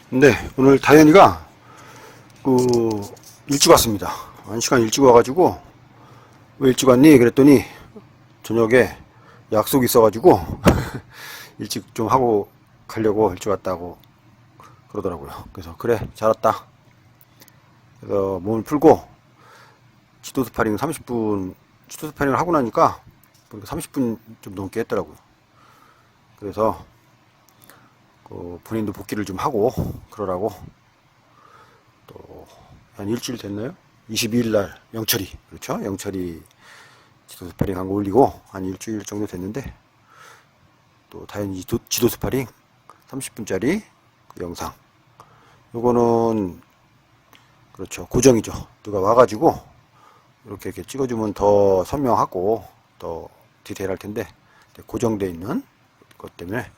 네, 오늘 다현이가 일찍 왔습니다. 1시간 일찍 와가지고 왜 일찍 왔니? 그랬더니 저녁에 약속이 있어가지고 일찍 좀 하고 가려고 일찍 왔다고 그러더라고요. 그래서 그래, 잘 왔다. 그래서 몸을 풀고 지도 스파링 30분, 지도 스파링을 하고 나니까 30분 좀 넘게 했더라고요. 그래서 본인도 복귀를 좀 하고 그러라고 또 한 일주일 됐나요? 22일 날 영철이, 그렇죠? 영철이 지도 스파링 한 거 올리고 한 일주일 정도 됐는데 또 다현이 지도 스파링 30분짜리 그 영상, 요거는 그렇죠, 고정이죠. 누가 와가지고 이렇게 찍어주면 더 선명하고 더 디테일할 텐데 고정되어 있는 것 때문에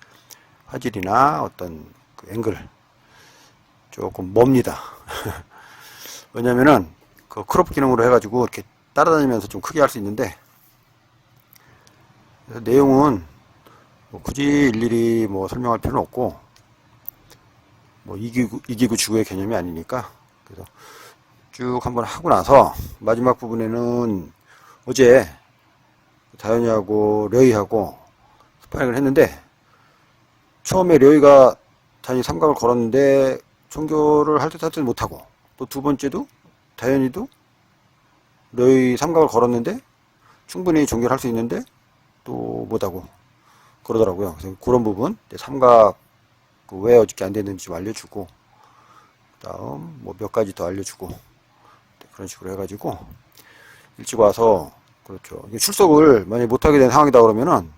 화질이나 어떤 그 앵글 조금 멉니다. 왜냐면은 그 크롭 기능으로 해가지고 이렇게 따라다니면서 좀 크게 할 수 있는데, 그래서 내용은 뭐 굳이 일일이 뭐 설명할 필요는 없고, 뭐 이기구 지구의 개념이 아니니까. 그래서 쭉 한번 하고 나서 마지막 부분에는 어제 다현이하고 려이하고 스파링을 했는데, 처음에 려이가 다현이 삼각을 걸었는데 종교를 할 듯 할 듯 못하고, 또 두 번째도 다현이도 려이 삼각을 걸었는데 충분히 종교를 할 수 있는데 또 못하고 그러더라고요. 그래서 그런 부분, 삼각 왜 어저께 안 됐는지 좀 알려주고, 다음 뭐 몇 가지 더 알려주고, 그런 식으로 해가지고 일찍 와서, 그렇죠, 출석을 만약에 못하게 된 상황이다 그러면은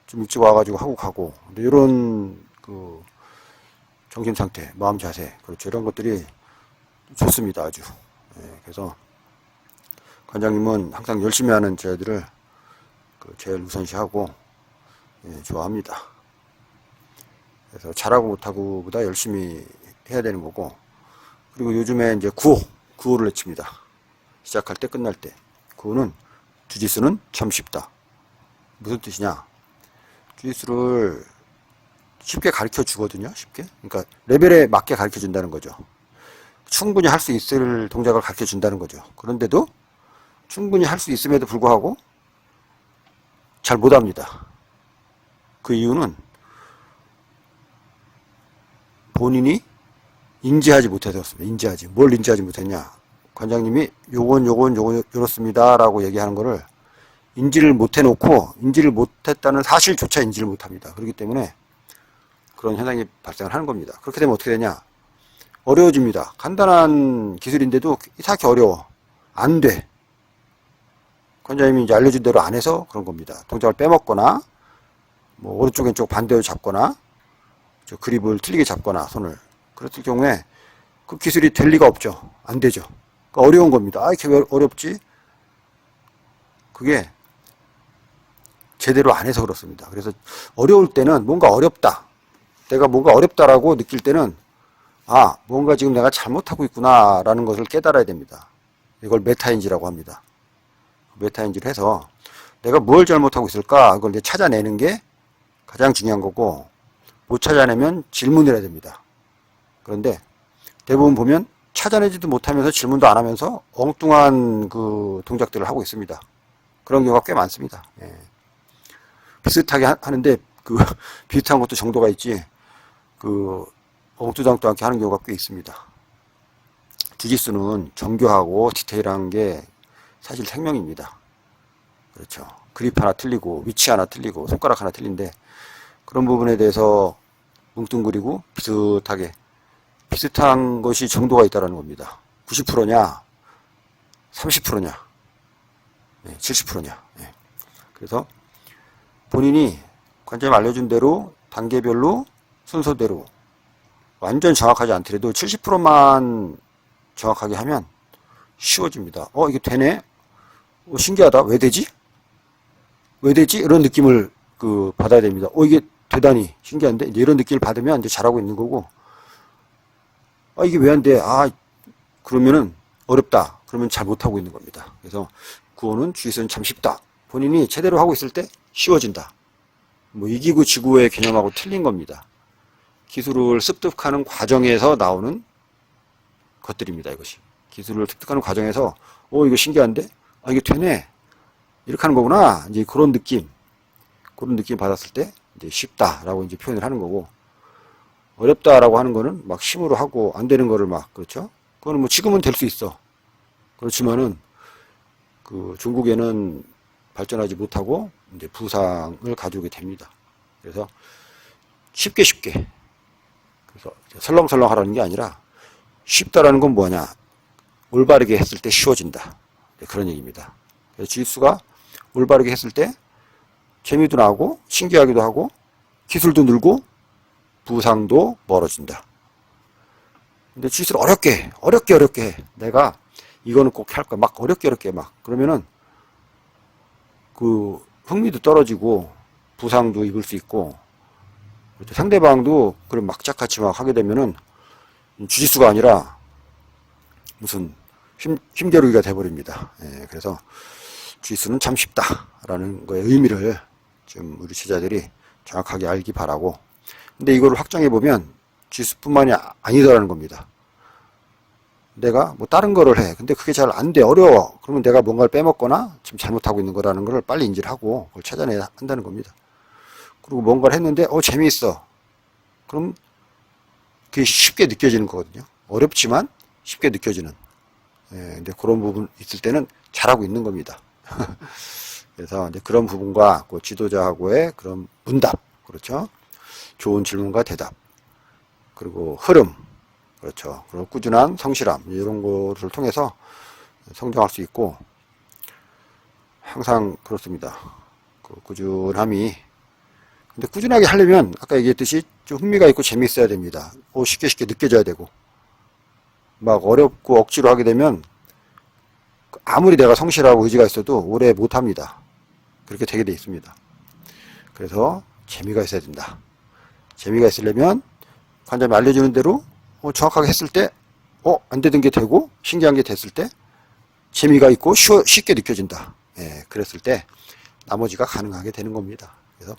좀 일찍 와가지고 하고 가고, 근데 이런 그 정신 상태, 마음 자세, 그렇죠, 이런 것들이 좋습니다, 아주. 예, 그래서 관장님은 항상 열심히 하는 저희들을 제일 우선시하고, 예, 좋아합니다. 그래서 잘하고 못하고 보다 열심히 해야 되는 거고, 그리고 요즘에 이제 구호를 외칩니다. 시작할 때 끝날 때. 구호는 주짓수는 참 쉽다. 무슨 뜻이냐? 주짓수를 쉽게 가르쳐 주거든요. 쉽게. 그러니까 레벨에 맞게 가르쳐 준다는 거죠. 충분히 할 수 있을 동작을 가르쳐 준다는 거죠. 그런데도 충분히 할 수 있음에도 불구하고 잘 못합니다. 그 이유는 본인이 인지하지 못해서 그렇습니다. 뭘 인지하지 못했냐? 관장님이 요건 요렇습니다 라고 얘기하는 거를 인지를 못해놓고, 인지를 못했다는 사실조차 인지를 못합니다. 그렇기 때문에 그런 현상이 발생을 하는 겁니다. 그렇게 되면 어떻게 되냐? 어려워집니다. 간단한 기술인데도 이상하게 어려워. 안 돼. 관장님이 이제 알려준 대로 안 해서 그런 겁니다. 동작을 빼먹거나, 뭐 오른쪽 왼쪽 반대로 잡거나, 저 그립을 틀리게 잡거나, 손을. 그랬을 경우에 그 기술이 될 리가 없죠. 안 되죠. 그러니까 어려운 겁니다. 아, 이렇게 왜 어렵지? 그게 제대로 안 해서 그렇습니다. 그래서 어려울 때는 뭔가 어렵다, 내가 뭔가 어렵다라고 느낄 때는, 아, 뭔가 지금 내가 잘못하고 있구나라는 것을 깨달아야 됩니다. 이걸 메타인지라고 합니다. 메타인지를 해서 내가 뭘 잘못하고 있을까, 그걸 이제 찾아내는 게 가장 중요한 거고, 못 찾아내면 질문을 해야 됩니다. 그런데 대부분 보면 찾아내지도 못하면서 질문도 안 하면서 엉뚱한 그 동작들을 하고 있습니다. 그런 경우가 꽤 많습니다. 예. 비슷하게 하는데 비슷한 것도 정도가 있지, 엉뚱장뚱하게 하는 경우가 꽤 있습니다. 주짓수는 정교하고 디테일한 게 사실 생명입니다. 그렇죠. 그립 하나 틀리고 위치 하나 틀리고 손가락 하나 틀린데, 그런 부분에 대해서 뭉뚱그리고 비슷한 것이 정도가 있다는 겁니다. 90%냐 30%냐 70%냐. 그래서 본인이 관장님 알려준 대로 단계별로 순서대로 완전 정확하지 않더라도 70%만 정확하게 하면 쉬워집니다. 이게 되네? 신기하다. 왜 되지? 이런 느낌을 받아야 됩니다. 이게 대단히 신기한데? 이제 이런 느낌을 받으면 이제 잘하고 있는 거고, 이게 왜 안 돼? 그러면은 어렵다. 그러면 잘 못하고 있는 겁니다. 그래서 구호는 주짓수는 참 쉽다. 본인이 제대로 하고 있을 때 쉬워진다. 뭐 이기구 지구의 개념하고 틀린 겁니다. 기술을 습득하는 과정에서 나오는 것들입니다. 이것이 기술을 습득하는 과정에서 이거 신기한데, 이게 되네, 이렇게 하는 거구나. 이제 그런 느낌 받았을 때 이제 쉽다라고 이제 표현을 하는 거고, 어렵다라고 하는 거는 막 힘으로 하고 안 되는 거를 막, 그렇죠? 그거는 뭐 지금은 될 수 있어. 그렇지만은 그 중국에는 발전하지 못하고 이제 부상을 가져오게 됩니다. 그래서 쉽게 그래서 설렁설렁 하라는 게 아니라, 쉽다라는 건 뭐냐, 올바르게 했을 때 쉬워진다, 그런 얘기입니다. 그래서 지수가 올바르게 했을 때 재미도 나고 신기하기도 하고 기술도 늘고 부상도 멀어진다. 근데 지수를 어렵게 내가 이거는 꼭 할 거야, 막 어렵게 막 그러면은 그 흥미도 떨어지고 부상도 입을 수 있고, 상대방도 그런 막짝같이 막 하게 되면은 주짓수가 아니라 무슨 힘겨루기가 돼버립니다. 예, 그래서 주짓수는 참 쉽다라는 거의 의미를 좀 우리 제자들이 정확하게 알기 바라고, 근데 이거를 확정해 보면 주짓수뿐만이 아니더라는 겁니다. 내가 뭐 다른 거를 해, 근데 그게 잘 안 돼, 어려워, 그러면 내가 뭔가를 빼먹거나 지금 잘못하고 있는 거라는 걸 빨리 인지를 하고 그걸 찾아내야 한다는 겁니다. 그리고 뭔가를 했는데 재미있어, 그럼 그게 쉽게 느껴지는 거거든요. 어렵지만 쉽게 느껴지는. 예, 근데 그런 부분 있을 때는 잘하고 있는 겁니다. 그래서 이제 그런 부분과 그 지도자하고의 그런 문답, 그렇죠? 좋은 질문과 대답, 그리고 흐름, 그렇죠? 그리고 꾸준한 성실함, 이런 거를 통해서 성장할 수 있고, 항상 그렇습니다. 그 꾸준함이, 근데 꾸준하게 하려면 아까 얘기했듯이 좀 흥미가 있고 재미있어야 됩니다. 쉽게 느껴져야 되고, 막 어렵고 억지로 하게 되면 아무리 내가 성실하고 의지가 있어도 오래 못합니다. 그렇게 되게 돼 있습니다. 그래서 재미가 있어야 된다. 재미가 있으려면 관장님이 알려주는 대로 정확하게 했을 때 안 되던 게 되고 신기한 게 됐을 때 재미가 있고 쉽게 느껴진다. 예, 그랬을 때 나머지가 가능하게 되는 겁니다. 그래서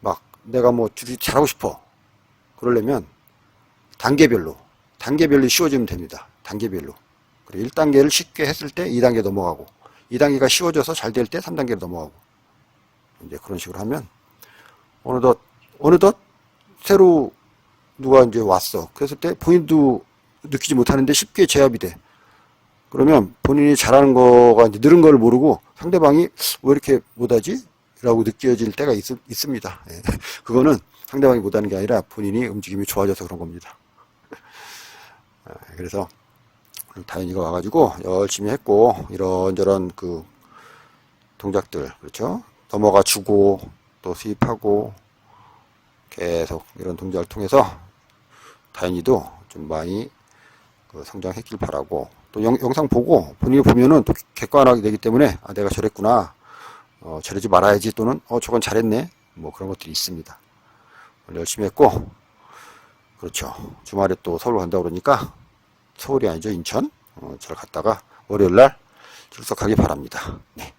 막 내가 뭐 잘하고 싶어, 그러려면 단계별로 쉬워지면 됩니다. 단계별로. 그리고 1단계를 쉽게 했을 때 2단계 넘어가고, 2단계가 쉬워져서 잘 될 때 3단계로 넘어가고, 이제 그런 식으로 하면 어느덧 새로 누가 이제 왔어. 그랬을 때 본인도 느끼지 못하는데 쉽게 제압이 돼. 그러면 본인이 잘하는 거가 이제 늘은 걸 모르고 상대방이 왜 이렇게 못하지? 라고 느껴질 때가 있습니다. 예. 그거는 상대방이 못하는 게 아니라 본인이 움직임이 좋아져서 그런 겁니다. 그래서 다현이가 와가지고 열심히 했고, 이런저런 그 동작들, 그렇죠? 넘어가 주고 또 수입하고 계속 이런 동작을 통해서 다현이도 좀 많이 성장했길 바라고, 또 영상 보고 본인이 보면은 또 객관하게 되기 때문에 내가 저랬구나, 저러지 말아야지, 또는 저건 잘했네, 뭐 그런 것들이 있습니다. 열심히 했고, 그렇죠. 주말에 또 서울 간다고 그러니까, 서울이 아니죠, 인천. 잘 갔다가 월요일날 출석하기 바랍니다. 네.